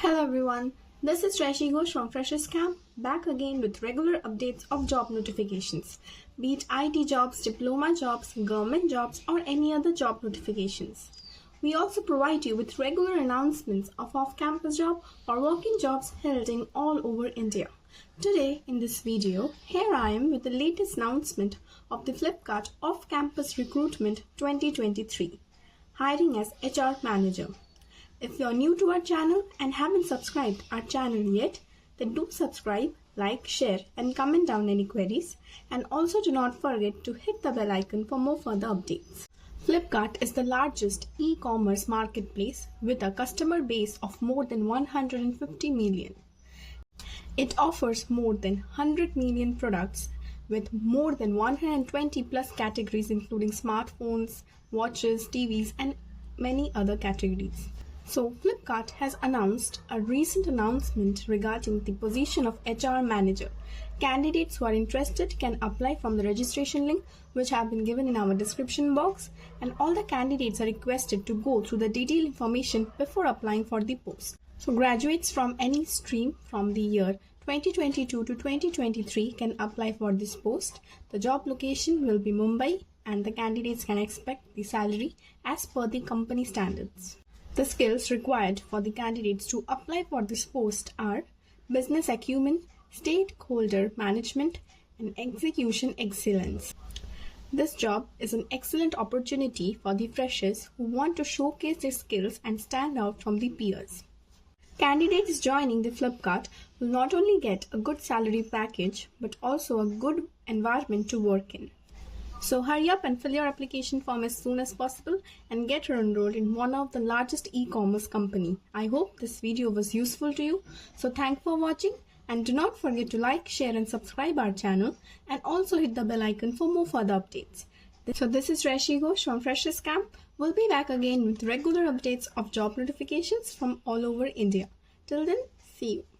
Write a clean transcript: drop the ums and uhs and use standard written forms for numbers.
Hello everyone, this is Rashi Ghosh from Freshers Camp, back again with regular updates of job notifications, be it IT jobs, diploma jobs, government jobs or any other job notifications. We also provide you with regular announcements of off-campus job or working jobs held in all over India. Today in this video, here I am with the latest announcement of the Flipkart Off-Campus Recruitment 2023, hiring as HR Manager. If you are new to our channel and haven't subscribed our channel yet, then do subscribe, like, share and comment down any queries, and also do not forget to hit the bell icon for more further updates. Flipkart is the largest e-commerce marketplace with a customer base of more than 150 million. It offers more than 100 million products with more than 120 plus categories including smartphones, watches, TVs and many other categories. So Flipkart has announced a recent announcement regarding the position of HR Manager. Candidates who are interested can apply from the registration link which have been given in our description box, and all the candidates are requested to go through the detailed information before applying for the post. So graduates from any stream from the year 2022 to 2023 can apply for this post. The job location will be Mumbai and the candidates can expect the salary as per the company standards. The skills required for the candidates to apply for this post are business acumen, stakeholder management, and execution excellence. This job is an excellent opportunity for the freshers who want to showcase their skills and stand out from the peers. Candidates joining the Flipkart will not only get a good salary package but also a good environment to work in. So hurry up and fill your application form as soon as possible and get enrolled in one of the largest e-commerce company. I hope this video was useful to you. So thanks for watching and do not forget to like, share and subscribe our channel and also hit the bell icon for more further updates. So this is Rashi Ghosh from Freshers Camp. We'll be back again with regular updates of job notifications from all over India. Till then, see you.